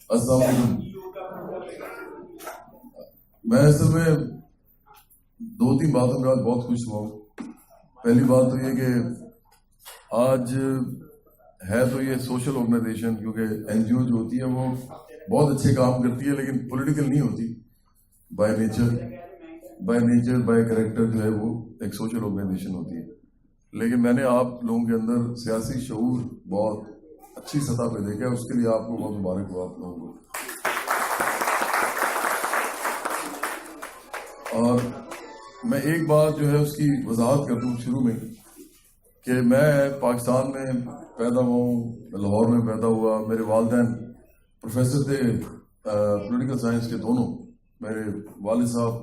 السلام علیکم. میں اصل میں 2-3 باتوں کے بعد بہت خوش ہوا ہوں. پہلی بات تو یہ کہ آج ہے تو یہ سوشل آرگنائزیشن، کیونکہ این جی او جو ہوتی ہے وہ بہت اچھے کام کرتی ہے لیکن پولیٹیکل نہیں ہوتی. بائی نیچر بائی کریکٹر جو ہے وہ ایک سوشل آرگنائزیشن ہوتی ہے. لیکن میں نے آپ لوگوں کے اندر سیاسی شعور بہت اچھی سطح پہ دیکھا ہے، اس کے لیے آپ کو بہت مبارک ہوا آپ لوگوں کو. اور میں ایک بات جو ہے اس کی وضاحت کر دوں شروع میں کہ میں پاکستان میں پیدا ہوا ہوں، لاہور میں پیدا ہوا. میرے والدین پروفیسر تھے پولیٹیکل سائنس کے دونوں. میرے والد صاحب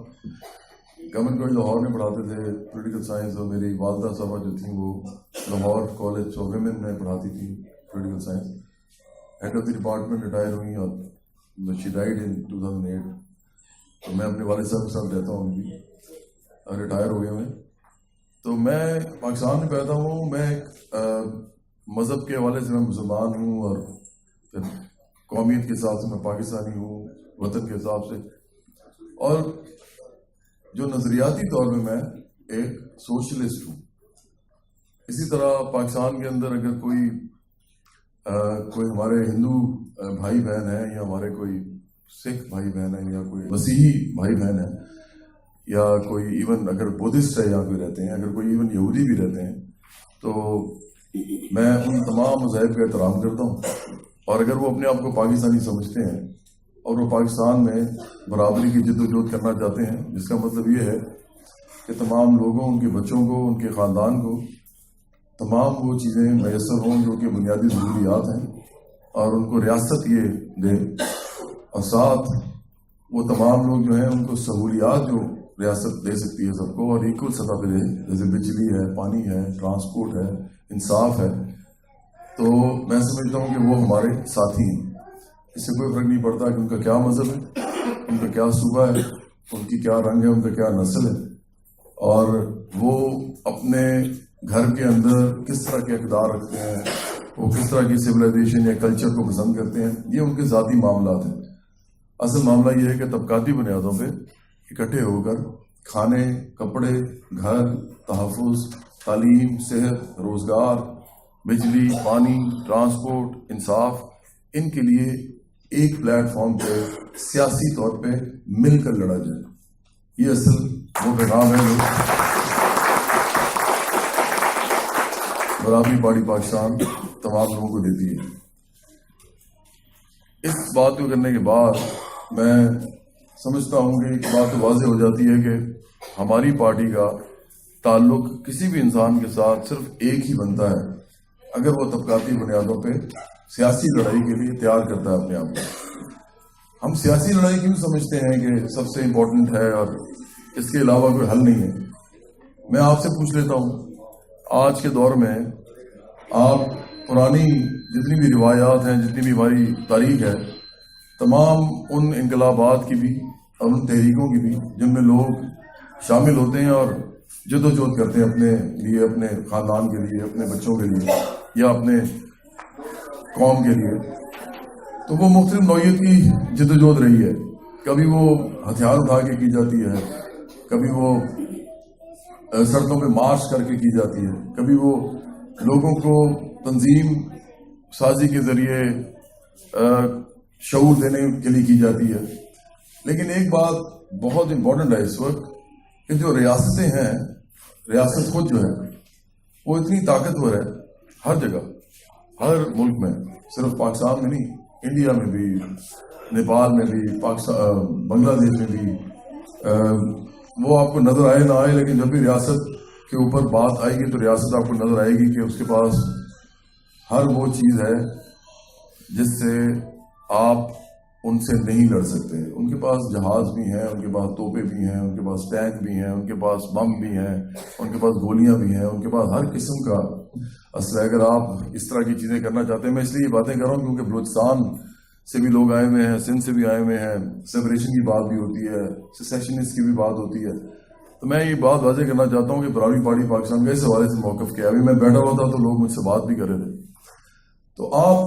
گورنمنٹ کالج لاہور میں پڑھاتے تھے پولیٹیکل سائنس، اور میری والدہ صاحبہ جو تھیں وہ لاہور کالج آف ویمن میں پڑھاتی تھیں political science. Head of the department retire ہوئی اور شی ڈائیڈ ان 2008. تو میں اپنے والد صاحب کے ساتھ رہتا ہوں ابھی، ریٹائر ہو گئے ہیں. تو میں پاکستان میں پیدا ہوں. میں ایک مذہب کے حوالے سے میں مسلمان ہوں، اور پھر قومیت کے حساب سے میں پاکستانی ہوں وطن کے حساب سے. اور جو نظریاتی طور پہ میں ایک سوشلسٹ ہوں. اسی طرح پاکستان کے اندر اگر کوئی ہمارے ہندو بھائی بہن ہیں، یا ہمارے کوئی سکھ بھائی بہن ہیں، یا کوئی مسیحی بھائی بہن ہیں، یا کوئی ایون اگر بدھسٹ ہے یہاں پہ رہتے ہیں، اگر کوئی ایون یہودی بھی رہتے ہیں، تو میں ان تمام مذاہب کا احترام کرتا ہوں. اور اگر وہ اپنے آپ کو پاکستانی سمجھتے ہیں اور وہ پاکستان میں برابری کی جد و جہد کرنا چاہتے ہیں، جس کا مطلب یہ ہے کہ تمام لوگوں، ان کے بچوں کو، ان کے خاندان کو تمام وہ چیزیں میسر ہوں جو کہ بنیادی ضروریات ہیں، اور ان کو ریاست یہ دے، اور ساتھ وہ تمام لوگ جو ہیں ان کو سہولیات جو ریاست دے سکتی ہے سب کو، اور ایکول سطح پہ دے، جیسے بجلی ہے، پانی ہے، ٹرانسپورٹ ہے، انصاف ہے. تو میں سمجھتا ہوں کہ وہ ہمارے ساتھی ہیں. اس سے کوئی فرق نہیں پڑتا کہ ان کا کیا مذہب ہے، ان کا کیا صوبہ ہے، ان کی کیا رنگ ہے، ان کا کیا نسل ہے، اور وہ اپنے گھر کے اندر کس طرح کے اقدار رکھتے ہیں، وہ کس طرح کی سویلائزیشن یا کلچر کو پسند کرتے ہیں. یہ ان کے ذاتی معاملات ہیں. اصل معاملہ یہ ہے کہ طبقاتی بنیادوں پہ اکٹھے ہو کر کھانے، کپڑے، گھر، تحفظ، تعلیم، صحت، روزگار، بجلی، پانی، ٹرانسپورٹ، انصاف، ان کے لیے ایک پلیٹ فارم پہ سیاسی طور پہ مل کر لڑا جائے. یہ اصل وہ پیغام ہے جو برابری پارٹی پاکستان تمام لوگوں کو دیتی ہے. اس بات کو کرنے کے بعد میں سمجھتا ہوں کہ ایک بات واضح ہو جاتی ہے کہ ہماری پارٹی کا تعلق کسی بھی انسان کے ساتھ صرف ایک ہی بنتا ہے اگر وہ طبقاتی بنیادوں پہ سیاسی لڑائی کے لیے تیار کرتا ہے اپنے آپ کو. ہم سیاسی لڑائی کیوں سمجھتے ہیں کہ سب سے امپورٹنٹ ہے اور اس کے علاوہ کوئی حل نہیں ہے؟ میں آپ سے پوچھ لیتا ہوں، آج کے دور میں آپ پرانی جتنی بھی روایات ہیں، جتنی بھی ہماری تاریخ ہے، تمام ان انقلابات کی بھی اور ان تحریکوں کی بھی جن میں لوگ شامل ہوتے ہیں اور جد و جہد کرتے ہیں اپنے لیے، اپنے خاندان کے لیے، اپنے بچوں کے لیے، یا اپنے قوم کے لیے، تو وہ مختلف نوعیت کی جد و جہد رہی ہے. کبھی وہ ہتھیار اٹھا کے کی جاتی ہے، کبھی وہ سڑکوں پہ مارچ کر کے کی جاتی ہے، کبھی وہ لوگوں کو تنظیم سازی کے ذریعے شعور دینے کے لیے کی جاتی ہے. لیکن ایک بات بہت امپورٹنٹ ہے اس وقت کہ جو ریاستیں ہیں، ریاست خود جو ہے وہ اتنی طاقتور ہے ہر جگہ، ہر ملک میں، صرف پاکستان میں نہیں، انڈیا میں بھی، نیپال میں بھی، بنگلہ دیش میں بھی. وہ آپ کو نظر آئے نہ آئے، لیکن جب بھی ریاست کے اوپر بات آئے گی تو ریاست آپ کو نظر آئے گی کہ اس کے پاس ہر وہ چیز ہے جس سے آپ ان سے نہیں لڑ سکتے. ان کے پاس جہاز بھی ہیں، ان کے پاس توپیں بھی ہیں، ان کے پاس ٹینک بھی ہیں، ان کے پاس بم بھی ہیں، ان کے پاس گولیاں بھی ہیں، ان کے پاس ہر قسم کا اسلحہ. اگر آپ اس طرح کی چیزیں کرنا چاہتے ہیں، میں اس لیے یہ باتیں کر رہا ہوں کیونکہ بلوچستان سے بھی لوگ آئے ہوئے ہیں، سندھ سے بھی آئے ہوئے ہیں، سیپریشن کی بات بھی ہوتی ہے، سیسیشنسٹ کی بھی بات ہوتی ہے. تو میں یہ بات واضح کرنا چاہتا ہوں کہ برابری پارٹی پاکستان کا اس حوالے سے موقف کیا ہے. ابھی میں بیٹھا ہوا تھا تو لوگ مجھ سے بات بھی کر رہے تھے. تو آپ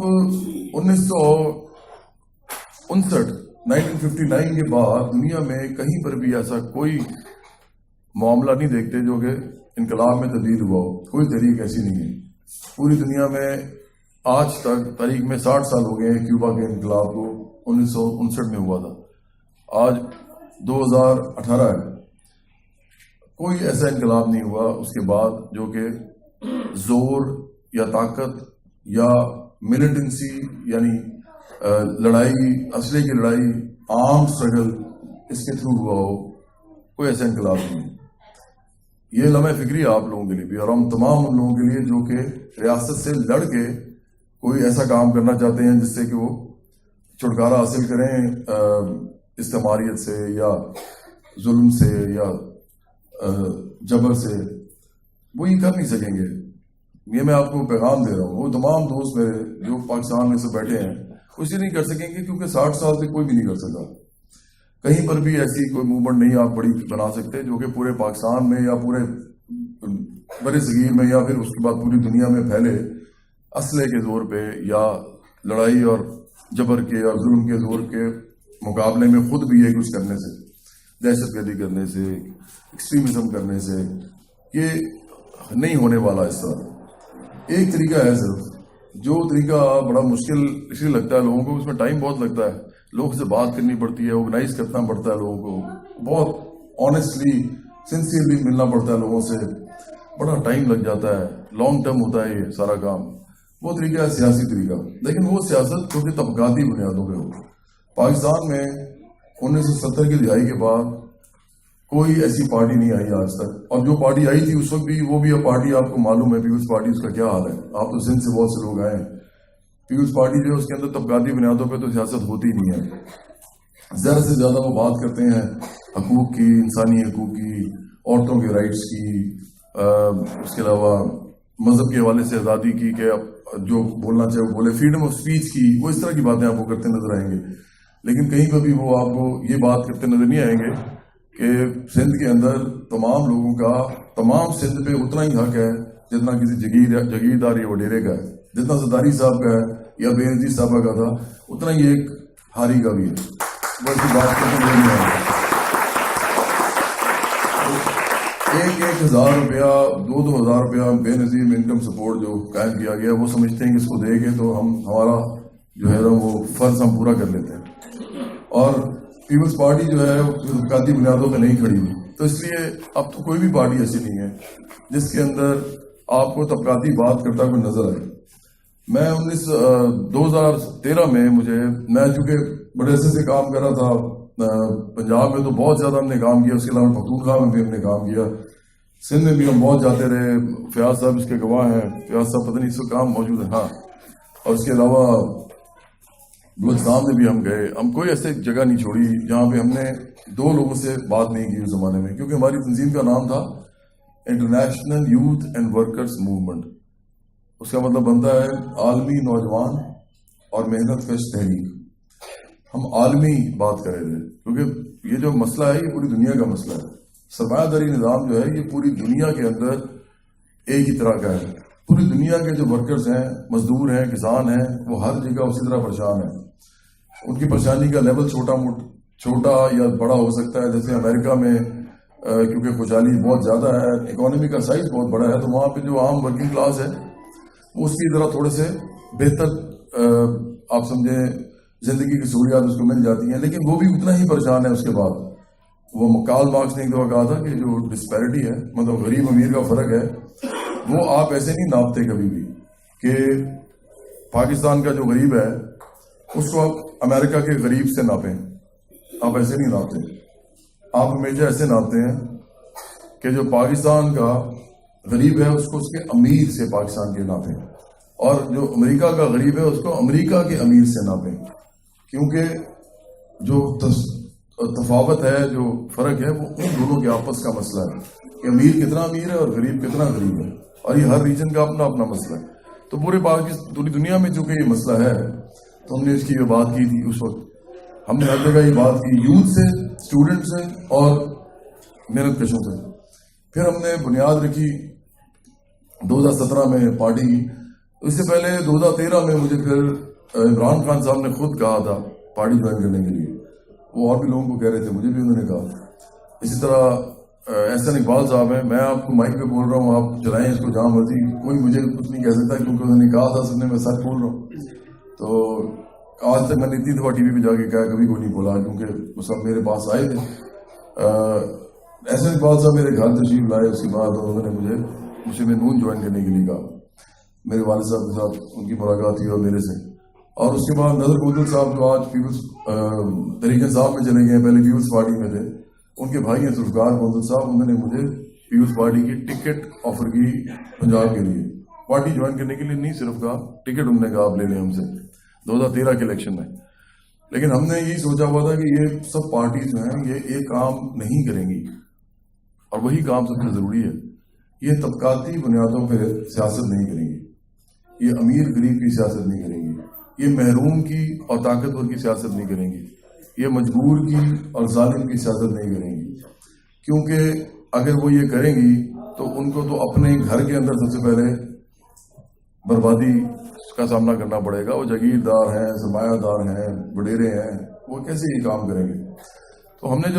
1959 کے بعد دنیا میں کہیں پر بھی ایسا کوئی معاملہ نہیں دیکھتے جو کہ انقلاب میں تبدیل ہوا ہو. کوئی تحریک ایسی نہیں ہے پوری دنیا میں آج تک. تاریخ میں 60 سال ہو گئے ہیں کیوبا کے انقلاب کو 1959 میں ہوا تھا. آج 2018 ہے. کوئی ایسا انقلاب نہیں ہوا اس کے بعد جو کہ زور یا طاقت یا ملیٹنسی یعنی لڑائی, اسلحے کی لڑائی, عام اسٹرگل اس کے تھرو ہوا ہو. کوئی ایسا انقلاب نہیں ہے. یہ لمحہ فکری ہے آپ لوگوں کے لیے بھی اور ہم تمام ان لوگوں کے لیے جو کہ ریاست سے لڑ کے کوئی ایسا کام کرنا چاہتے ہیں جس سے کہ وہ چھٹکارا حاصل کریں استعماریت سے یا ظلم سے یا جبر سے. وہ یہ کر نہیں سکیں گے. یہ میں آپ کو پیغام دے رہا ہوں. وہ تمام دوست میرے جو پاکستان میں سے بیٹھے ہیں اس لیے نہیں کر سکیں گے کیونکہ 60 سال سے کوئی بھی نہیں کر سکا. کہیں پر بھی ایسی کوئی موومنٹ نہیں آپ بڑی بنا سکتے جو کہ پورے پاکستان میں یا پورے بر صغیر میں یا پھر اس کے بعد پوری دنیا میں پھیلے اسلحے کے زور پہ یا لڑائی اور جبر کے اور ظلم کے زور کے مقابلے میں خود بھی یہ کچھ کرنے سے, دہشت گردی کرنے سے, ایکسٹریمزم کرنے سے. یہ نہیں ہونے والا. اس طرح ایک طریقہ ہے صرف, جو طریقہ بڑا مشکل اس لیے لگتا ہے لوگوں کو, اس میں ٹائم بہت لگتا ہے, لوگوں سے بات کرنی پڑتی ہے, آرگنائز کرنا پڑتا ہے لوگوں کو, بہت آنیسٹلی سنسیئرلی ملنا پڑتا ہے لوگوں سے, بڑا ٹائم لگ جاتا ہے, لانگ ٹرم ہوتا ہے یہ سارا کام. وہ طریقہ ہے سیاسی طریقہ, لیکن وہ سیاست جو کہ طبقاتی بنیادوں پہ ہو. پاکستان میں 1970 کی دہائی کے بعد کوئی ایسی پارٹی نہیں آئی آج تک, اور جو پارٹی آئی تھی اس وقت بھی وہ بھی اب پارٹی آپ کو معلوم ہے پیپلز پارٹی اس کا کیا حال ہے. آپ تو سندھ سے بہت سے لوگ آئے ہیں. پیپلز پارٹی جو ہے اس کے اندر طبقاتی بنیادوں پہ تو سیاست ہوتی نہیں ہے. زیادہ سے زیادہ وہ بات کرتے ہیں حقوق کی, انسانی حقوق کی, عورتوں کے رائٹس کی, اس کے علاوہ مذہب کے حوالے سے آزادی کی کہ جو بولنا چاہے وہ بولے, فریڈم آف اسپیچ کی. وہ اس طرح کی باتیں آپ کو کرتے نظر آئیں گے. لیکن کہیں پر بھی وہ آپ کو یہ بات کرتے نظر نہیں آئیں گے کہ سندھ کے اندر تمام لوگوں کا, تمام سندھ پہ اتنا ہی حق ہے جتنا کسی جگیردار یا وڈیرے کا ہے, جتنا زرداری صاحب کا ہے یا بے نظیر صاحبہ کا تھا, اتنا ہی ایک ہاری کا بھی ہے. بس یہ بات کرتے نہیں آئے. 1,000 روپیہ 2,000 روپیہ بے نظیر انکم سپورٹ جو قائم کیا گیا, وہ سمجھتے ہیں کہ اس کو دے کے تو ہمارا جو ہے وہ فرض ہم پورا کر لیتے ہیں. اور پیپلز پارٹی جو ہے طبقاتی بنیادوں پہ نہیں کھڑی ہوئی. تو اس لیے اب تو کوئی بھی پارٹی ایسی نہیں ہے جس کے اندر آپ کو طبقاتی بات کرتا کوئی نظر آئے. میں 2013 میں میں چونکہ بڑے عرصے سے کام کر رہا تھا پنجاب میں, تو بہت زیادہ ہم نے کام کیا. اس کے علاوہ پختونخوا میں بھی ہم نے کام کیا, سندھ میں بھی ہم بہت جاتے رہے. فیاض صاحب اس کے گواہ ہیں, فیاض صاحب پتہ نہیں اس کا کام موجود ہے. ہاں, اور اس کے علاوہ بلوچستان میں بھی ہم گئے. ہم کوئی ایسے جگہ نہیں چھوڑی جہاں پہ ہم نے 2 لوگوں سے بات نہیں کی اس زمانے میں, کیونکہ ہماری تنظیم کا نام تھا international youth and workers movement. اس کا مطلب بنتا ہے عالمی نوجوان اور محنت کش تحریک. ہم عالمی بات کر رہے تھے کیونکہ یہ جو مسئلہ ہے یہ پوری دنیا کا مسئلہ ہے. سرمایہ داری نظام جو ہے یہ پوری دنیا کے اندر ایک ہی طرح کا ہے. پوری دنیا کے جو ورکرز ہیں, مزدور ہیں, کسان ہیں, وہ ہر جگہ اسی طرح پریشان ہیں. ان کی پریشانی کا لیول چھوٹا یا بڑا ہو سکتا ہے. جیسے امریکہ میں کیونکہ خوشحالی بہت زیادہ ہے, اکانومی کا سائز بہت بڑا ہے, تو وہاں پہ جو عام ورکنگ کلاس ہے اس کی ذرا تھوڑے سے بہتر آپ سمجھیں زندگی کی سہولیات اس کو مل جاتی ہیں, لیکن وہ بھی اتنا ہی پریشان ہے. اس کے بعد وہ کارل مارکس نے ایک دفعہ کہا تھا کہ جو ڈسپیرٹی ہے, مطلب غریب امیر کا فرق ہے, وہ آپ ایسے نہیں ناپتے کبھی بھی کہ پاکستان کا جو غریب ہے اس کو آپ امریکہ کے غریب سے ناپیں. آپ ایسے نہیں ناپتے. آپ ہمیشہ ایسے ناپتے ہیں کہ جو پاکستان کا غریب ہے اس کو اس کے امیر سے پاکستان کے ناپیں, اور جو امریکہ کا غریب ہے اس کو امریکہ کے امیر سے ناپیں. کیونکہ جو تفاوت ہے, جو فرق ہے, وہ ان دونوں کے آپس کا مسئلہ ہے کہ امیر کتنا امیر ہے اور غریب کتنا غریب ہے, اور یہ ہر ریجن کا اپنا اپنا مسئلہ ہے. تو پوری دنیا میں چونکہ یہ مسئلہ ہے تو ہم نے اس کی یہ بات کی تھی. اس وقت ہم نے ہر جگہ یہ بات کی, یوتھ سے, اسٹوڈنٹ سے اور محنت کشوں سے. پھر ہم نے بنیاد رکھی 2017 میں پارٹی کی. اس سے پہلے 2013 میں مجھے پھر عمران خان صاحب نے خود کہا تھا پارٹی جوائن کرنے کے لیے. وہ اور بھی لوگوں کو کہہ رہے تھے, مجھے بھی انہوں نے کہا. اسی طرح احسن اقبال صاحب ہیں, میں آپ کو مائک پہ بول رہا ہوں, آپ چلائیں اس کو جہاں مرضی, کوئی مجھے کچھ نہیں کہہ سکتا کیونکہ انہوں نے کہا تھا, سب نے, میں سچ بول رہا ہوں. تو آج تک میں نے اتنی دفعہ ٹی وی پہ جا کے کہا, کبھی کوئی نہیں بولا, کیونکہ وہ سب میرے پاس آئے تھے. احسن اقبال صاحب میرے گھر تشریف لائے, اس کے بعد انہوں نے مجھے نون جوائن کرنے کے لیے کہا. میرے والد صاحب کے ساتھ ان کی ملاقات ہوئی اور میرے سے, اور اس کے بعد نظر گودل صاحب جو آج پیپلز تحریک انصاف میں چلے گئے, پہلے پیپلز پارٹی میں تھے, ان کے بھائی ہیں ذوالفقار گودل صاحب, انہوں نے مجھے پیپلز پارٹی کی ٹکٹ آفر کی پنجاب کے لیے, پارٹی جوائن کرنے کے لیے نہیں, صرف کہا ٹکٹ انہوں نے کہا آپ لے لیں ہم سے 2013 کے الیکشن میں. لیکن ہم نے یہی سوچا ہوا تھا کہ یہ سب پارٹیز جو ہیں یہ ایک کام نہیں کریں گی, اور وہی کام سب سے ضروری ہے. یہ طبقاتی بنیادوں پہ سیاست نہیں کریں گی, یہ امیر غریب کی سیاست نہیں کریں گی, یہ محروم کی اور طاقتور کی سیاست نہیں کریں گی, یہ مجبور کی اور ظالم کی سیاست نہیں کریں گی. کیونکہ اگر وہ یہ کریں گی تو ان کو تو اپنے گھر کے اندر سب سے پہلے بربادی کا سامنا کرنا پڑے گا. وہ جاگیردار ہیں, سرمایہ دار ہیں, وڈیرے ہیں, وہ کیسے یہ کام کریں گے. تو ہم نے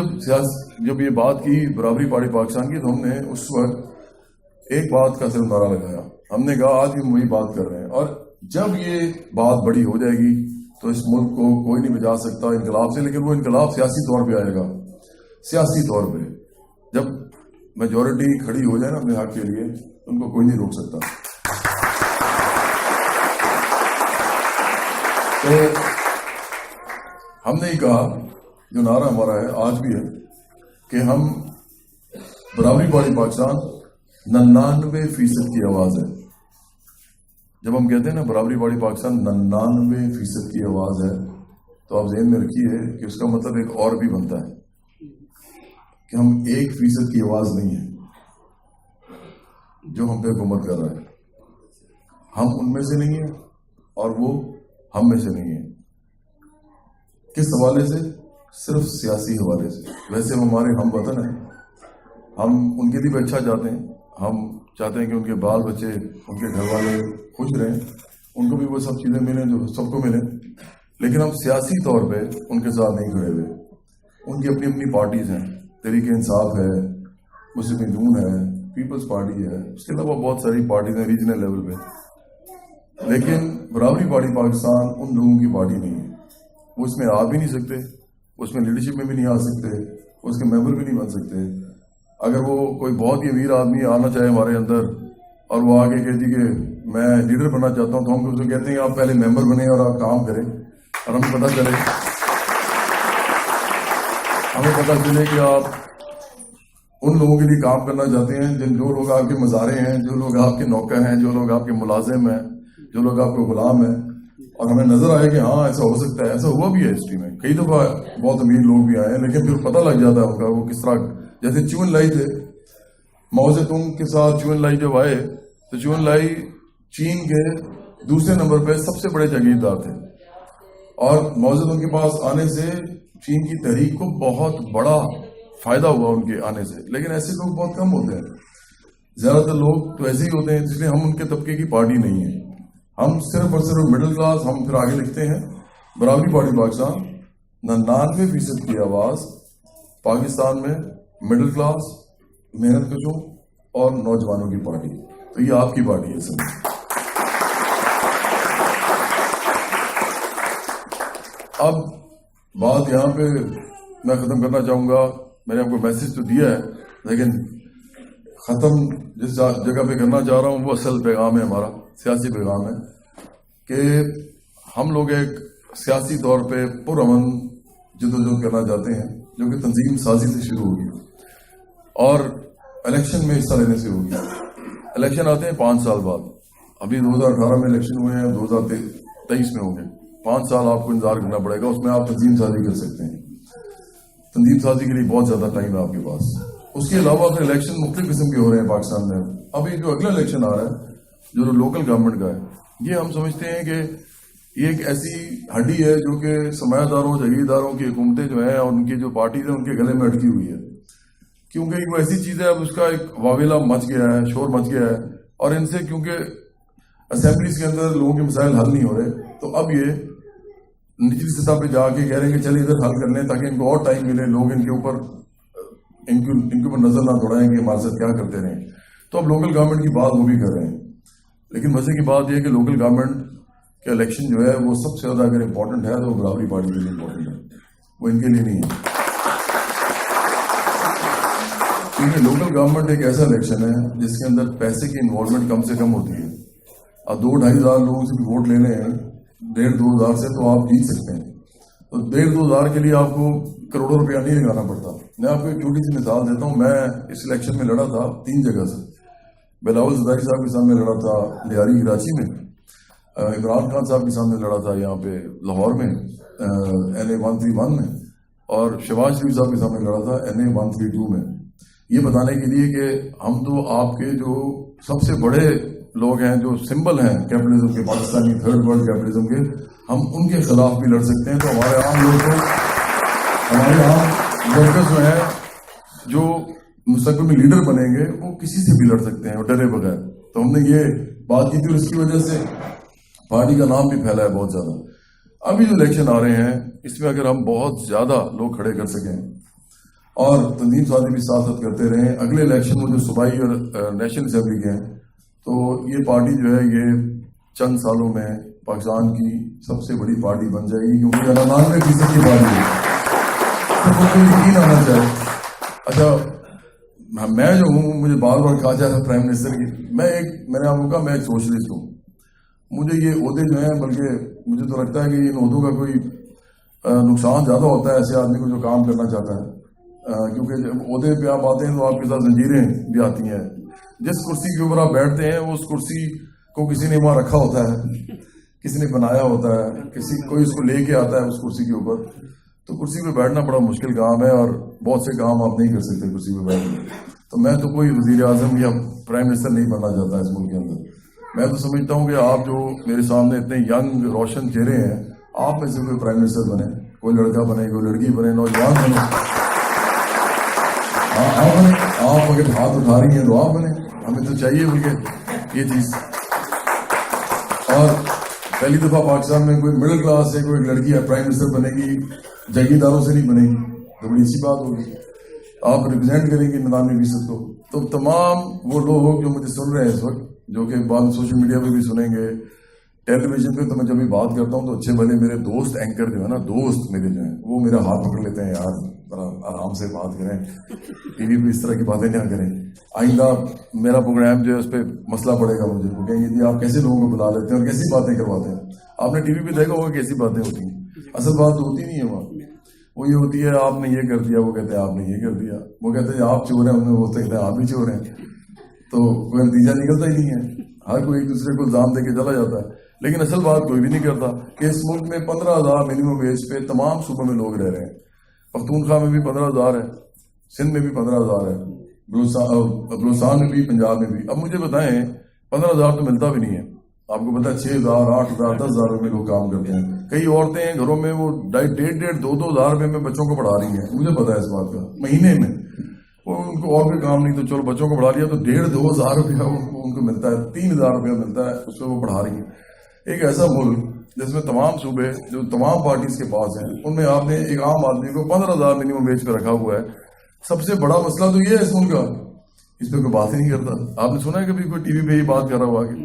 جب یہ بات کی برابری پارٹی پاکستان کی, تو ہم نے اس وقت ایک بات کا صرف نعرہ لگایا. ہم نے کہا آج بھی ہم وہی بات کر رہے ہیں, اور جب یہ بات بڑی ہو جائے گی تو اس ملک کو کوئی نہیں بچا سکتا انقلاب سے. لیکن وہ انقلاب سیاسی طور پہ آئے گا, سیاسی طور پہ. جب میجورٹی کھڑی ہو جائے نا اپنے حق کے لیے, ان کو کوئی نہیں روک سکتا. تو ہم نے ہی کہا, جو نعرہ ہمارا ہے آج بھی ہے, کہ ہم برابری پارٹی پاکستان 99% کی آواز ہے. جب ہم کہتے ہیں نا برابری پارٹی پاکستان 99% کی آواز ہے, تو آپ ذہن میں رکھیے کہ اس کا مطلب ایک اور بھی بنتا ہے کہ ہم 1% کی آواز نہیں ہے جو ہم پہ حکومت کر رہا ہے. ہم ان میں سے نہیں ہیں اور وہ ہم میں سے نہیں ہیں. کس حوالے سے؟ صرف سیاسی حوالے سے. ویسے وہ ہمارے ہم وطن ہیں, ہم ان کے لیے بھی اچھا چاہتے ہیں, ہم چاہتے ہیں کہ ان کے بال بچے, ان کے گھر والے خوش رہیں, ان کو بھی وہ سب چیزیں ملیں جو سب کو ملیں. لیکن ہم سیاسی طور پہ ان کے ساتھ نہیں کھڑے ہوئے. ان کی اپنی اپنی پارٹیز ہیں, تحریک انصاف ہے, مسلم نون ہے, پیپلز پارٹی ہے, اس کے علاوہ بہت ساری پارٹیز ہیں ریجنل لیول پہ. لیکن برابری پارٹی پاکستان ان لوگوں کی پارٹی نہیں ہے. وہ اس میں آ بھی نہیں سکتے, اس میں لیڈرشپ میں بھی نہیں آ سکتے, اس کے ممبر بھی نہیں بن سکتے. اگر وہ کوئی بہت ہی امیر آدمی آنا چاہے ہمارے اندر اور وہ آگے کہے جی کہ میں لیڈر بننا چاہتا ہوں, تو ہم اسے کہتے ہیں کہ آپ پہلے ممبر بنیں اور آپ کام کریں, اور ہمیں پتہ چلے کہ آپ ان لوگوں کے لیے کام کرنا چاہتے ہیں جو لوگ آپ کے مزارے ہیں, جو لوگ آپ کے نوکر ہیں, جو لوگ آپ کے ملازم ہیں, جو لوگ آپ کے غلام ہیں. اور ہمیں نظر آئے کہ ہاں ایسا ہو سکتا ہے. ایسا ہوا بھی ہے ہسٹری میں, کئی دفعہ بہت امیر لوگ بھی آئے ہیں, لیکن پھر پتہ لگ جاتا ہے ان کا وہ کس طرح. جیسے چون لائی تھے, ماؤ زیتونگ کے ساتھ چون لائی جب آئے تو چون لائی چین کے دوسرے نمبر پہ سب سے بڑے جاگیردار تھے, اور ماؤ زیتونگ کے پاس آنے سے چین کی تحریک کو بہت بڑا فائدہ ہوا ان کے آنے سے. لیکن ایسے لوگ بہت کم ہوتے ہیں, زیادہ تر لوگ تو ایسے ہی ہوتے ہیں. اس لیے ہم ان کے طبقے کی پارٹی نہیں ہیں. ہم صرف اور صرف مڈل کلاس. ہم پھر آگے لکھتے ہیں برابری پارٹی پاکستان 99% کی آواز پاکستان میں مڈل کلاس, محنت کشوں اور نوجوانوں کی پارٹی. تو یہ آپ کی پارٹی ہے سر. اب بات یہاں پہ میں ختم کرنا چاہوں گا. میں نے آپ کو میسج تو دیا ہے, لیکن ختم جس جگہ پہ کرنا چاہ رہا ہوں وہ اصل پیغام ہے ہمارا, سیاسی پیغام ہے کہ ہم لوگ ایک سیاسی طور پہ پرامن جدوجہد کرنا چاہتے ہیں, جو کہ تنظیم سازی سے شروع ہوگی اور الیکشن میں حصہ لینے سے ہوگی. الیکشن آتے ہیں 5 سال بعد. ابھی 2018 میں الیکشن ہوئے ہیں, 2023 میں ہوں گے. 5 سال آپ کو انتظار کرنا پڑے گا. اس میں آپ تنظیم سازی کر سکتے ہیں. تنظیم سازی کے لیے بہت زیادہ ٹائم ہے آپ کے پاس. اس کے علاوہ پھر الیکشن مختلف قسم کے ہو رہے ہیں پاکستان میں. ابھی جو اگلا الیکشن آ رہا ہے جو لوکل گورنمنٹ کا ہے, یہ ہم سمجھتے ہیں کہ یہ ایک ایسی ہڈی ہے جو کہ سرمایہ داروں, جاگیرداروں کی حکومتیں جو ہیں اور ان کی جو پارٹیز ہیں ان کے گلے میں اٹکی ہوئی ہے. کیونکہ وہ ایسی چیز ہے, اب اس کا ایک واویلا مچ گیا ہے, شور مچ گیا ہے, اور ان سے کیونکہ اسمبلیز کے اندر لوگوں کے مسائل حل نہیں ہو رہے, تو اب یہ نچلی سطح پہ جا کے کہہ رہے ہیں کہ چلے ادھر حل کر لیں تاکہ ان کو اور ٹائم ملے, لوگ ان کے اوپر نظر نہ دوڑائیں کہ ہمارے ساتھ کیا کرتے رہیں. تو اب لوکل گورنمنٹ کی بات وہ بھی کر رہے ہیں, لیکن مزے کی بات یہ ہے کہ لوکل گورنمنٹ کا الیکشن جو ہے وہ سب سے زیادہ اگر امپورٹنٹ ہے تو برابری پارٹی کے لیے امپورٹنٹ ہے, وہ ان کے لیے نہیں ہے. کیونکہ لوکل گورنمنٹ ایک ایسا الیکشن ہے جس کے اندر پیسے کی انوالومنٹ کم سے کم ہوتی ہے. اب 2-2.5 ہزار لوگوں سے بھی ووٹ لینے ہیں 1.5-2 ہزار سے تو آپ جیت سکتے ہیں. تو 1.5-2 ہزار کے لیے آپ کو کروڑوں روپیہ نہیں لگانا پڑتا. میں آپ کو ایک چھوٹی سی مثال دیتا ہوں. میں اس الیکشن میں لڑا تھا 3 جگہ سے. بلاول زرداری صاحب کے سامنے لڑا تھا لیاری کراچی میں, عمران خان صاحب کے سامنے لڑا تھا یہاں پہ لاہور میں NA-131 میں, اور شہباز شریف صاحب کے سامنے لڑا تھا NA-132 میں. یہ بتانے کے لیے کہ ہم تو آپ کے جو سب سے بڑے لوگ ہیں, جو سمبل ہیں کیپٹلزم کے, پاکستانی تھرڈ ورلڈ کیپٹلزم کے, ہم ان کے خلاف بھی لڑ سکتے ہیں. تو ہمارے عام لوگ کو, ہمارے عام ورکرز جو ہیں جو مستقبل میں لیڈر بنیں گے وہ کسی سے بھی لڑ سکتے ہیں ڈرے بغیر. تو ہم نے یہ بات کی تھی اور اس کی وجہ سے پارٹی کا نام بھی پھیلا ہے بہت زیادہ. ابھی جو الیکشن آ رہے ہیں اس میں اگر ہم بہت زیادہ لوگ کھڑے کر سکیں اور تنظیم سازی بھی ساتھ ساتھ کرتے رہیں, اگلے الیکشن میں جو صوبائی اور نیشنل اسمبلی کے ہیں, تو یہ پارٹی جو ہے یہ چند سالوں میں پاکستان کی سب سے بڑی پارٹی بن جائے گی, کیونکہ 99% کی پارٹی ہے. تو مجھے یقین آنا چاہیے. اچھا میں جو ہوں, مجھے بار بار کہا جا رہا ہے پرائم منسٹر کی, میں نے آپ کو کہا میں ایک سوشلسٹ ہوں. مجھے یہ عہدے جو ہیں, بلکہ مجھے تو لگتا ہے کہ ان عہدوں کا کوئی نقصان زیادہ ہوتا ہے ایسے آدمی کو جو کام کرنا چاہتا ہے, کیونکہ جب عہدے پہ آپ آتے ہیں تو آپ کے ساتھ زنجیریں بھی آتی ہیں. جس کرسی کے اوپر آپ بیٹھتے ہیں اس کرسی کو کسی نے وہاں رکھا ہوتا ہے, کسی نے بنایا ہوتا ہے, کوئی اس کو لے کے آتا ہے اس کرسی کے اوپر. تو کرسی پہ بیٹھنا بڑا مشکل کام ہے اور بہت سے کام آپ نہیں کر سکتے کرسی پہ بیٹھ کے. تو میں تو کوئی وزیر اعظم یا پرائم منسٹر نہیں بننا چاہتا اس ملک کے اندر. میں تو سمجھتا ہوں کہ آپ جو میرے سامنے اتنے ینگ روشن چہرے ہیں, آپ میں سے کوئی پرائم منسٹر بنے, کوئی لڑکا بنے, کوئی لڑکی بنے, نوجوان بنے. آپ اگر ہاتھ اٹھا رہی ہیں تو آپ بنے, ہمیں تو چاہیے بلکہ یہ چیز. اور پہلی دفعہ پاکستان میں کوئی مڈل کلاس سے کوئی لڑکی ہے پرائم منسٹر بنے گی, جاگیرداروں سے نہیں بنے گی, تو بڑی اچھی بات ہوگی. آپ ریپرزینٹ کریں گے 99% کو. تو تمام وہ لوگ جو مجھے سن رہے ہیں اس وقت, جو کہ بعد سوشل میڈیا پہ بھی سنیں گے, ٹیلی ویژن پہ, تو میں جب بھی بات کرتا ہوں تو اچھے بھلے میرے دوست اینکر جو ہے نا, دوست میرے جو ہیں, وہ میرا ہاتھ پکڑ لیتے ہیں, یار ذرا آرام سے بات کریں, ٹی وی پہ اس طرح کی باتیں نہ کریں. آئندہ میرا پروگرام جو ہے اس پہ مسئلہ پڑے گا مجھے, وہ کہیں گے جی آپ کیسے لوگوں کو بلا لیتے ہیں اور کیسی باتیں کرواتے ہیں. آپ نے ٹی وی پہ دیکھا ہوگا کیسی باتیں ہوتی ہیں, اصل بات تو ہوتی نہیں ہے وہاں. وہ یہ ہوتی ہے آپ نے یہ کر دیا, وہ کہتے ہیں آپ نے یہ کر دیا, وہ کہتے ہیں آپ چور ہیں, وہ کہتے ہیں آپ بھی چور ہیں. تو کوئی نتیجہ نکلتا ہی نہیں ہے, ہر کوئی ایک دوسرے کو الزام دے کے چلا جاتا ہے. لیکن اصل بات کوئی بھی نہیں کرتا کہ اس ملک میں 15,000 منیمم ویج پہ تمام صوبوں میں لوگ رہ رہے ہیں. پختونخوا میں بھی 15,000 ہے, سندھ میں بھی 15,000 ہے, بلوچستان میں بھی, پنجاب میں بھی. اب مجھے بتائیں 15,000 تو ملتا بھی نہیں ہے. آپ کو پتا ہے 6,000, 8,000, 10,000 روپے لوگ کام کرتے ہیں. کئی عورتیں ہیں گھروں میں وہ 1,500, 2,000 روپے میں بچوں کو پڑھا رہی ہیں. مجھے پتا ہے اس بات کا, مہینے میں وہ ان کو اور کوئی کام نہیں, تو چلو بچوں کو پڑھا لیا تو 1,500-2,000 روپیہ ان کو ملتا ہے, 3,000 روپیہ ملتا ہے, اس پہ وہ پڑھا رہی ہیں. ایک ایسا ملک جس میں تمام صوبے جو تمام پارٹیز کے پاس ہیں, ان میں آپ نے ایک عام آدمی کو 15,000 منیمم ویج پہ رکھا ہوا ہے. سب سے بڑا مسئلہ تو یہ ہے اس ملک کا, اس پہ کوئی بات ہی نہیں کرتا. آپ نے سنا ہے کبھی کوئی ٹی وی پہ یہ بات کر رہا ہوا کہ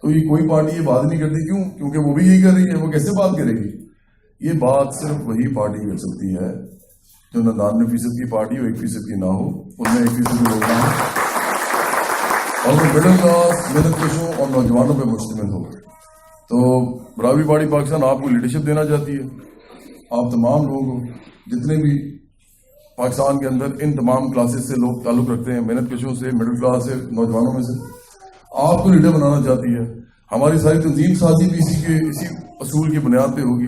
تو یہ کوئی پارٹی یہ بات نہیں کرتی. کیوں؟ کیونکہ وہ بھی یہی کر رہی ہے. وہ کیسے بات کرے گی؟ یہ بات صرف وہی پارٹی کر سکتی ہے جو 99% کی پارٹی ہو, 1% کی نہ ہو, ان میں 1% کے لوگ نہ ہو, اور وہ مڈل کلاس, محنت کشوں اور نوجوانوں پہ مشتمل ہو. تو برابری پارٹی پاکستان آپ کو لیڈرشپ دینا چاہتی ہے. آپ تمام لوگوں کو, جتنے بھی پاکستان کے اندر ان تمام کلاسز سے لوگ تعلق رکھتے ہیں, محنت کشوں سے, مڈل کلاس سے, نوجوانوں میں سے, آپ کو لیڈر بنانا چاہتی ہے. ہماری ساری تنظیم سازی بھی اسی اصول کی بنیاد پہ ہوگی.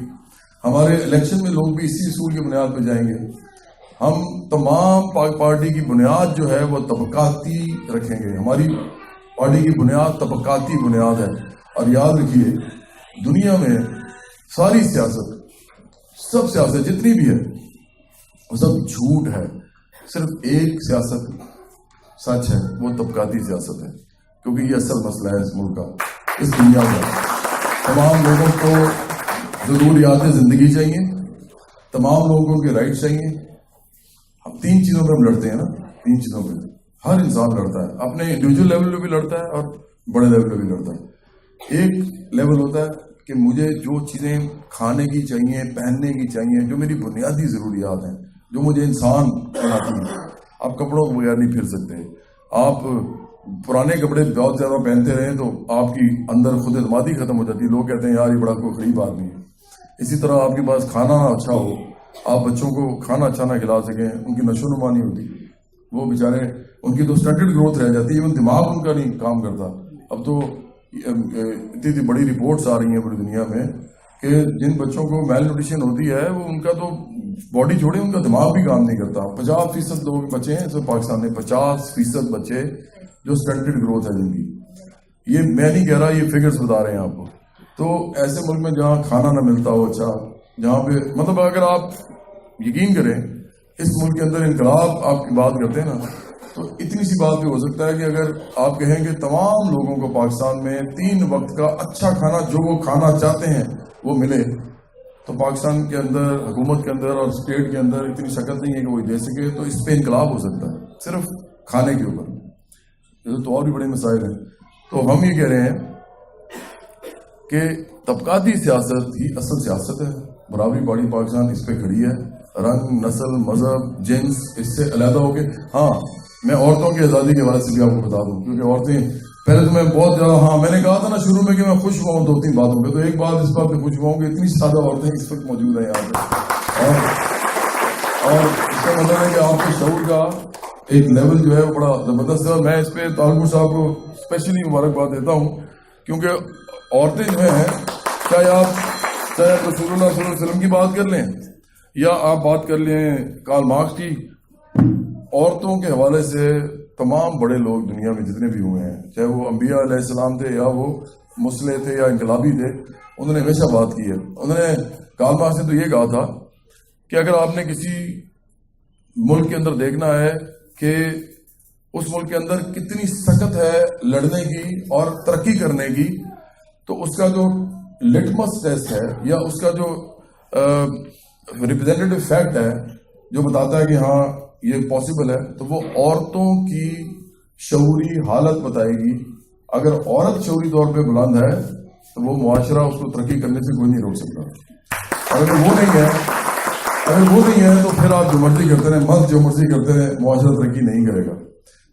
ہمارے الیکشن میں لوگ بھی اسی اصول کی بنیاد پہ جائیں گے. ہم تمام پارٹی کی بنیاد جو ہے وہ طبقاتی رکھیں گے. ہماری پارٹی کی بنیاد طبقاتی بنیاد ہے. اور یاد رکھیے, دنیا میں ساری سیاست, سب سیاست جتنی بھی ہے وہ سب جھوٹ ہے. صرف ایک سیاست سچ ہے, وہ طبقاتی سیاست ہے. کیونکہ یہ اصل مسئلہ ہے اس ملک کا, اس دنیا کا. تمام لوگوں کو ضروریات زندگی چاہیے, تمام لوگوں کے رائٹ چاہیے. ہم 3 چیزوں پہ ہم لڑتے ہیں نا, 3 چیزوں پہ ہر انسان لڑتا ہے, اپنے انڈیویجول لیول پہ بھی لڑتا ہے اور بڑے لیول پہ بھی لڑتا ہے. ایک لیول ہوتا ہے کہ مجھے جو چیزیں کھانے کی چاہیے, پہننے کی چاہیے, جو میری بنیادی ضروریات ہیں, جو مجھے انسان بناتی ہیں. آپ کپڑوں کے بغیر نہیں پھر سکتے. آپ پرانے کپڑے بہت زیادہ پہنتے رہیں تو آپ کی اندر خود اعتمادی ختم ہو جاتی ہے. لوگ کہتے ہیں یار یہ بڑا کوئی غریب آدمی ہے. اسی طرح آپ کے پاس کھانا نہ اچھا ہو, آپ بچوں کو کھانا اچھا نہ کھلا سکیں, ان کی نشو و نما نہیں ہوتی, وہ بیچارے ان کی تو اسٹینڈرڈ گروتھ رہ جاتی ہے, ایون دماغ ان کا نہیں کام کرتا. اب تو اتنی بڑی رپورٹس آ رہی ہیں پوری دنیا میں کہ جن بچوں کو میل نیوٹریشن ہوتی ہے وہ ان کا تو باڈی چھوڑے, ان کا دماغ بھی کام نہیں کرتا. 50% لوگ بچے ہیں صرف پاکستان میں, 50% بچے جو اسٹینڈرڈ گروتھ ہے جن کی. یہ میں نہیں کہہ رہا, یہ فگرز بتا رہے ہیں آپ کو. تو ایسے ملک میں جہاں کھانا نہ ملتا ہو اچھا, جہاں پہ مطلب اگر آپ یقین کریں اس ملک کے اندر انقلاب آپ کی بات کرتے ہیں نا, تو اتنی سی بات بھی ہو سکتا ہے کہ اگر آپ کہیں کہ تمام لوگوں کو پاکستان میں 3 وقت کا اچھا کھانا جو وہ کھانا چاہتے ہیں وہ ملے, تو پاکستان کے اندر حکومت کے اندر اور اسٹیٹ کے اندر اتنی شکل نہیں ہے کہ وہ دے سکے. تو اس پہ انقلاب ہو سکتا ہے صرف کھانے کے اوپر. تو اور بھی بڑے مسائل ہیں. تو ہم یہ کہہ رہے ہیں کہ طبقاتی سیاست ہی اصل سیاست ہے. برابری پارٹی پاکستان اس پہ کھڑی ہے. رنگ, نسل, مذہب, جنس اس سے علیحدہ ہو کے. ہاں میں عورتوں کی آزادی کے حوالے سے بھی آپ کو بتا دوں, کیونکہ عورتیں پہلے تو میں بہت زیادہ, ہاں میں نے کہا تھا نا شروع میں کہ میں خوش ہوا ہوں 2-3 باتوں پہ, تو ایک بات اس بات پہ خوش ہوا ہوں کہ اتنی زیادہ عورتیں اس وقت موجود ہیں یہاں پہ, اور اس کا مطلب ہے کہ آپ کے شعور کا ایک لیول جو ہے وہ بڑا زبردست ہے. اور میں اس پہ طالب صاحب کو اسپیشلی مبارکباد دیتا ہوں, کیونکہ عورتیں جو ہیں, چاہے آپ رسول اللہ صلی اللہ علیہ وسلم کی بات کر لیں یا آپ بات کر لیں کارل مارکس کی, عورتوں کے حوالے سے تمام بڑے لوگ دنیا میں جتنے بھی ہوئے ہیں, چاہے وہ انبیاء علیہ السلام تھے یا وہ مسلح تھے یا انقلابی تھے, انہوں نے ہمیشہ بات کی ہے. انہوں نے کارل مارکس نے تو یہ کہا تھا کہ اگر آپ نے کسی ملک کے اندر دیکھنا ہے کہ اس ملک کے اندر کتنی سخت ہے لڑنے کی اور ترقی کرنے کی, تو اس کا جو لٹمس ٹیسٹ ہے یا اس کا جو ریپرزینٹیو فیکٹ ہے جو بتاتا ہے کہ ہاں یہ پاسبل ہے, تو وہ عورتوں کی شعوری حالت بتائے گی. اگر عورت شعوری طور پہ بلند ہے تو وہ معاشرہ اس کو ترقی کرنے سے کوئی نہیں روک سکتا. اور اگر وہ نہیں ہے تو پھر آپ جو مرضی کرتے رہیں, مرد جو مرضی کرتے رہیں, معاشرہ ترقی نہیں کرے گا.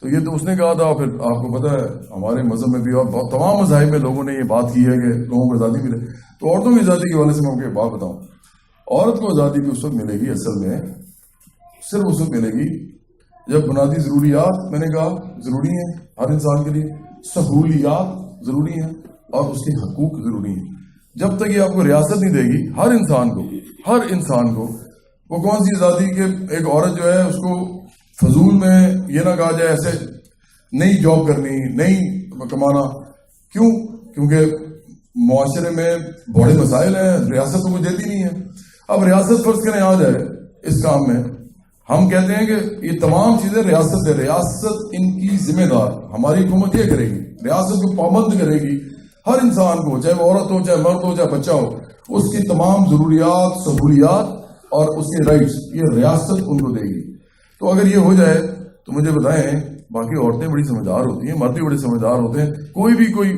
تو یہ تو اس نے کہا تھا. پھر آپ کو پتا ہے ہمارے مذہب میں بھی اور بہت تمام مذاہب میں لوگوں نے یہ بات کی ہے کہ لوگوں کو آزادی ملے. تو عورتوں کی آزادی کے حوالے سے میں آپ کو ایک بات بتاؤں, عورت کو آزادی بھی اس وقت ملے گی, اصل میں صرف اس وقت ملے گی جب بنیادی ضروریات, میں نے کہا ضروری ہیں ہر انسان کے لیے, سہولیات ضروری ہیں اور اس کے حقوق ضروری ہیں. جب تک یہ آپ کو ریاست نہیں دے گی ہر انسان کو وہ کون سی آزادی کہ ایک عورت جو ہے اس کو فضول میں یہ نہ کہا جائے ایسے نہیں جاب کرنی, نہیں کمانا. کیوں؟ کیونکہ معاشرے میں بڑے مسائل ہیں, ریاست تو کچھ دیتی نہیں ہے. اب ریاست فرض کریں آ جائے اس کام میں, ہم کہتے ہیں کہ یہ تمام چیزیں ریاست ہے, ریاست ان کی ذمہ دار, ہماری حکومت یہ کرے گی, ریاست کو پابند کرے گی ہر انسان کو, چاہے وہ عورت ہو, چاہے مرد ہو, چاہے بچہ ہو, اس کی تمام ضروریات, سہولیات اور اس کے رائٹس یہ ریاست ان کو دے گی. تو اگر یہ ہو جائے تو مجھے بتائیں, باقی عورتیں بڑی سمجھدار ہوتی ہیں, مرد بھی بڑے سمجھدار ہوتے ہیں, کوئی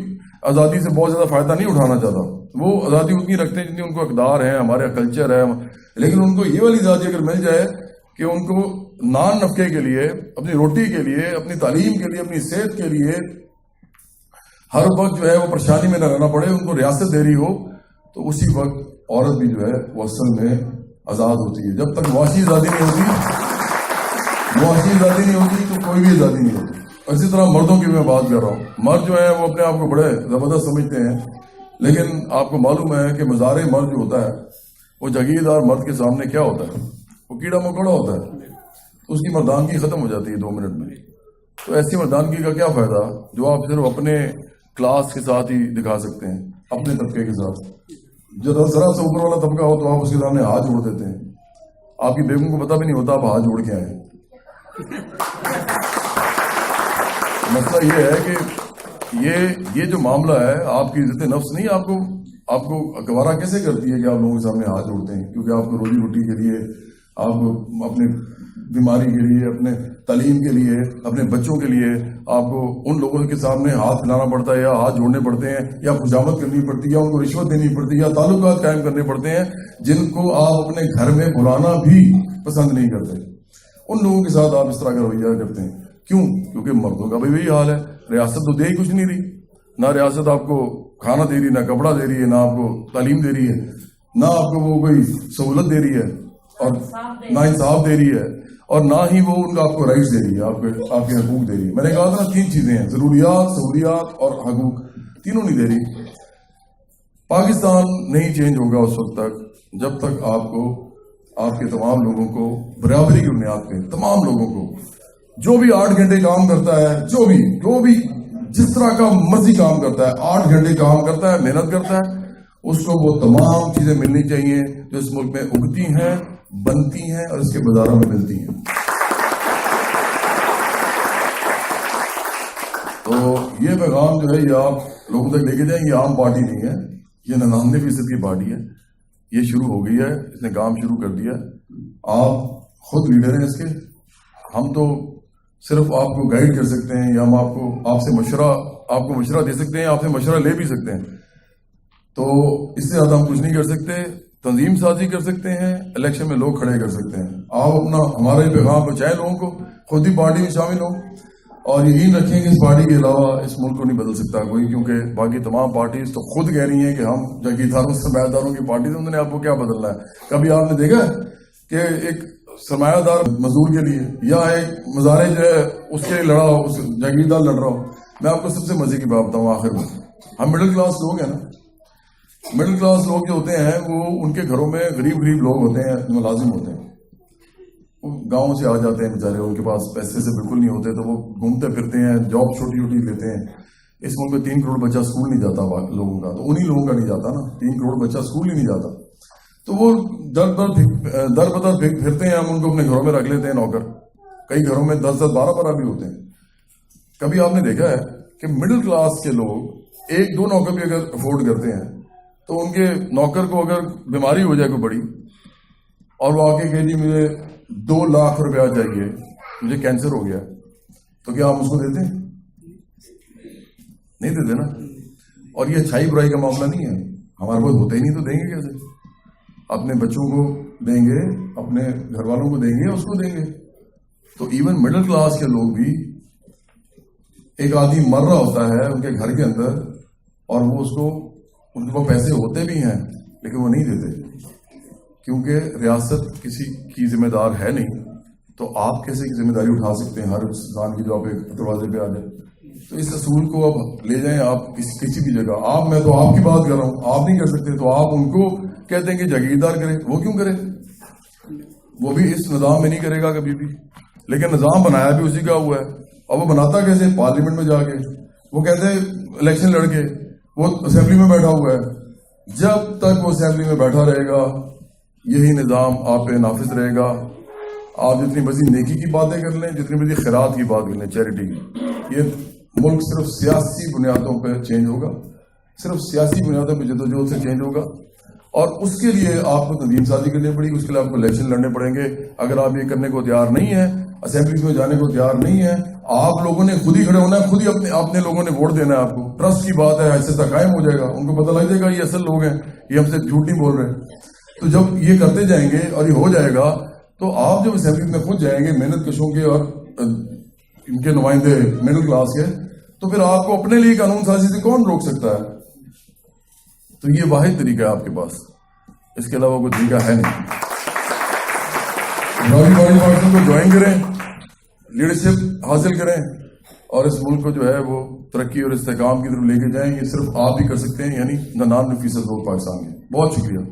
آزادی سے بہت زیادہ فائدہ نہیں اٹھانا چاہتا. وہ آزادی اتنی رکھتے ہیں جتنی ان کو اقدار ہے, ہمارا کلچر ہے, لیکن ان کو یہ والی آزادی اگر مل جائے کہ ان کو نان نفقے کے لیے, اپنی روٹی کے لیے, اپنی تعلیم کے لیے, اپنی صحت کے لیے ہر وقت جو ہے وہ پریشانی میں نہ رہنا پڑے, ان کو ریاست دے رہی ہو, تو اسی وقت عورت بھی جو ہے وہ اصل میں آزاد ہوتی ہے. جب تک معاشی آزادی نہیں ہوتی تو کوئی بھی آزادی نہیں ہوتی. اسی طرح مردوں کی میں بات کر رہا ہوں, مرد جو ہیں وہ اپنے آپ کو بڑے زبردست سمجھتے ہیں, لیکن آپ کو معلوم ہے کہ مزار مرد جو ہوتا ہے وہ جاگیردار مرد کے سامنے کیا ہوتا ہے, وہ کیڑا مکوڑا ہوتا ہے. اس کی مردانگی ختم ہو جاتی ہے 2 منٹ میں. تو ایسی مردانگی کا کیا فائدہ جو آپ صرف اپنے کلاس کے ساتھ ہی دکھا سکتے ہیں, اپنے طبقے کے ساتھ. جو ذرا سا اوپر والا طبقہ ہو تو آپ اس کے سامنے ہاتھ جوڑ دیتے ہیں, آپ کی بیگم کو پتہ بھی نہیں ہوتا آپ ہاتھ جوڑ کے آئے. مسئلہ یہ ہے کہ یہ جو معاملہ ہے آپ کی عزت نفس نہیں, آپ کو آپ کو گوارا کیسے کرتی ہے کہ آپ لوگوں کے سامنے ہاتھ جوڑتے ہیں؟ کیونکہ آپ کو روزی روٹی کے لیے، آپ کو اپنے بیماری کے لیے، اپنے تعلیم کے لیے، اپنے بچوں کے لیے آپ کو ان لوگوں کے سامنے ہاتھ پھیلانا پڑتا ہے، یا ہاتھ جوڑنے پڑتے ہیں، یا خوشامد کرنی پڑتی ہے، یا ان کو رشوت دینی پڑتی ہے، یا تعلقات قائم کرنے پڑتے ہیں جن کو آپ اپنے گھر میں بلانا بھی پسند نہیں کرتے. ان لوگوں کے ساتھ آپ اس طرح کا رویہ کرتے ہیں. کیوں؟ کیونکہ مردوں کا بھی وہی حال ہے. ریاست تو دے ہی کچھ نہیں رہی. نہ ریاست آپ کو کھانا دے رہی، نہ کپڑا دے رہی ہے، نہ آپ کو تعلیم دے رہی ہے، نہ آپ کو وہ کوئی سہولت دے رہی ہے، اور نہ انصاف دے رہی ہے، اور نہ ہی وہ ان کا آپ کو رائٹس دے رہی ہے، آپ کے حقوق دے رہی ہے. میں نے کہا تھا نا 3 چیزیں ہیں، ضروریات، سہولیات اور حقوق، تینوں نہیں دے رہی. پاکستان نہیں چینج ہوگا اس وقت تک جب تک آپ کو، آپ کے تمام لوگوں کو برابری کی بنیاد پہ، تمام لوگوں کو، جو بھی 8 گھنٹے کام کرتا ہے، جو بھی جس طرح کا مرضی کام کرتا ہے، 8 گھنٹے کام کرتا ہے، محنت کرتا ہے، اس کو وہ تمام چیزیں ملنی چاہیے جو اس ملک میں اگتی ہیں، بنتی ہیں اور اس کے بازاروں میں ملتی ہیں. تو یہ پیغام جو ہے یہ آپ لوگوں تک لے کے جائیں. یہ عام پارٹی نہیں ہے، یہ 99% کی پارٹی ہے. یہ شروع ہو گئی ہے، اس نے کام شروع کر دیا. آپ خود لیڈر ہیں اس کے. ہم تو صرف آپ کو گائیڈ کر سکتے ہیں، یا ہم آپ سے مشورہ دے سکتے ہیں، آپ سے مشورہ لے بھی سکتے ہیں. تو اس سے زیادہ ہم کچھ نہیں کر سکتے. تنظیم سازی کر سکتے ہیں، الیکشن میں لوگ کھڑے کر سکتے ہیں. آپ اپنا ہمارے پیغام پہنچائیں لوگوں کو، خود ہی پارٹی میں شامل ہوں، اور یقین رکھیں کہ اس پارٹی کے علاوہ اس ملک کو نہیں بدل سکتا کوئی. کیونکہ باقی تمام پارٹیز تو خود کہہ رہی ہیں کہ ہم جاگیرداروں سرمایہ داروں کی پارٹی سے، انہوں نے آپ کو کیا بدلنا ہے؟ کبھی آپ نے دیکھا کہ ایک سرمایہ دار مزدور کے لیے یا ایک مزارے جو ہے اس کے لڑا ہو، اس جاگیردار لڑ رہا ہو؟ میں آپ کو سب سے مزے کی بات بتاؤں آخر میں. ہم مڈل کلاس لوگ ہیں نا، مڈل کلاس لوگ جو ہوتے ہیں وہ ان کے گھروں میں غریب لوگ ہوتے ہیں، ملازم ہوتے ہیں، وہ گاؤں سے آ جاتے ہیں بیچارے، ان کے پاس پیسے سے بالکل نہیں ہوتے، تو وہ گھومتے پھرتے ہیں، جاب چھوٹی لیتے ہیں. اس ملک میں 3 کروڑ بچہ اسکول نہیں جاتا لوگوں کا، تو انہی لوگوں کا نہیں جاتا نا. 3 کروڑ بچہ اسکول ہی نہیں جاتا، تو وہ در بدر پھرتے ہیں. ہم ان کو اپنے گھروں میں رکھ لیتے ہیں نوکر. کئی گھروں میں 10 12 بھی ہوتے ہیں. کبھی آپ نے دیکھا ہے کہ مڈل کلاس کے لوگ 1 2 نوکر بھی اگر افورڈ کرتے ہیں، تو ان کے نوکر کو اگر بیماری ہو جائے کوئی بڑی، اور وہ آ کے کہ جی مجھے 2 لاکھ روپیہ چاہیے، مجھے کینسر ہو گیا، تو کیا ہم اس کو دیتے ہیں؟ نہیں دیتے نا. اور یہ اچھائی برائی کا معاملہ نہیں ہے. ہمارے پاس ہوتے ہی نہیں تو دیں گے کیسے؟ اپنے بچوں کو دیں گے، اپنے گھر والوں کو دیں گے، اس کو دیں گے. تو ایون مڈل کلاس کے لوگ بھی، ایک آدمی مر رہا ہوتا ہے ان کے گھر کے اندر، اور وہ اس کو، ان کے پاس پیسے ہوتے بھی ہیں لیکن وہ نہیں دیتے، کیونکہ ریاست کسی کی ذمہ دار ہے نہیں. تو آپ کیسے ذمہ داری اٹھا سکتے ہیں ہر انسان کی جو آپ ایک دروازے پہ آ جائے؟ تو اس اصول کو اب لے جائیں آپ کسی بھی جگہ. میں تو آپ کی بات کر رہا ہوں، آپ نہیں کر سکتے، تو آپ ان کو کہتے ہیں کہ جاگیردار کرے. وہ کیوں کرے؟ وہ بھی اس نظام میں نہیں کرے گا کبھی بھی. لیکن نظام بنایا بھی اسی کا ہوا ہے. اور وہ بناتا کیسے؟ پارلیمنٹ میں جا کے. وہ کہتے ہیں الیکشن لڑ کے، وہ اسمبلی میں بیٹھا ہوا ہے. جب تک وہ اسمبلی میں بیٹھا رہے گا یہی نظام آپ پہ نافذ رہے گا. آپ جتنی مرضی نیکی کی باتیں کر لیں، جتنی مرضی خیرات کی بات کر لیں، چیریٹی کی، یہ ملک صرف سیاسی بنیادوں پہ چینج ہوگا، صرف سیاسی بنیادوں پہ جدوجہد سے چینج ہوگا. اور اس کے لیے آپ کو تنظیم سازی کرنی پڑے گی، اس کے لیے آپ کو الیکشن لڑنے پڑیں گے. اگر آپ یہ کرنے کو تیار نہیں ہیں، اسمبلیز میں جانے کو تیار نہیں ہیں، آپ لوگوں نے خود ہی کھڑے ہونا ہے، خود ہی اپنے لوگوں نے ووٹ دینا ہے. آپ کو ٹرسٹ کی بات ہے، ایسے تک قائم ہو جائے گا. ان کو پتہ لگ جائے گا یہ اصل لوگ ہیں، یہ ہم سے جھوٹ نہیں بول رہے. تو جب یہ کرتے جائیں گے اور یہ ہو جائے گا، تو آپ جب اسمبلی میں خود جائیں گے، محنت کشوں کے اور ان کے نمائندے مڈل کلاس کے، تو پھر آپ کو اپنے لیے قانون سازی سے کون روک سکتا ہے؟ تو یہ واحد طریقہ ہے آپ کے پاس، اس کے علاوہ کوئی طریقہ ہے نہیں. بڑی پارٹیوں کو جوائن کریں، لیڈرشپ حاصل کریں، اور اس ملک کو جو ہے وہ ترقی اور استحکام کی طرف لے کے جائیں. یہ صرف آپ ہی کر سکتے ہیں، یعنی 99% لوگ پاکستان کے. بہت شکریہ.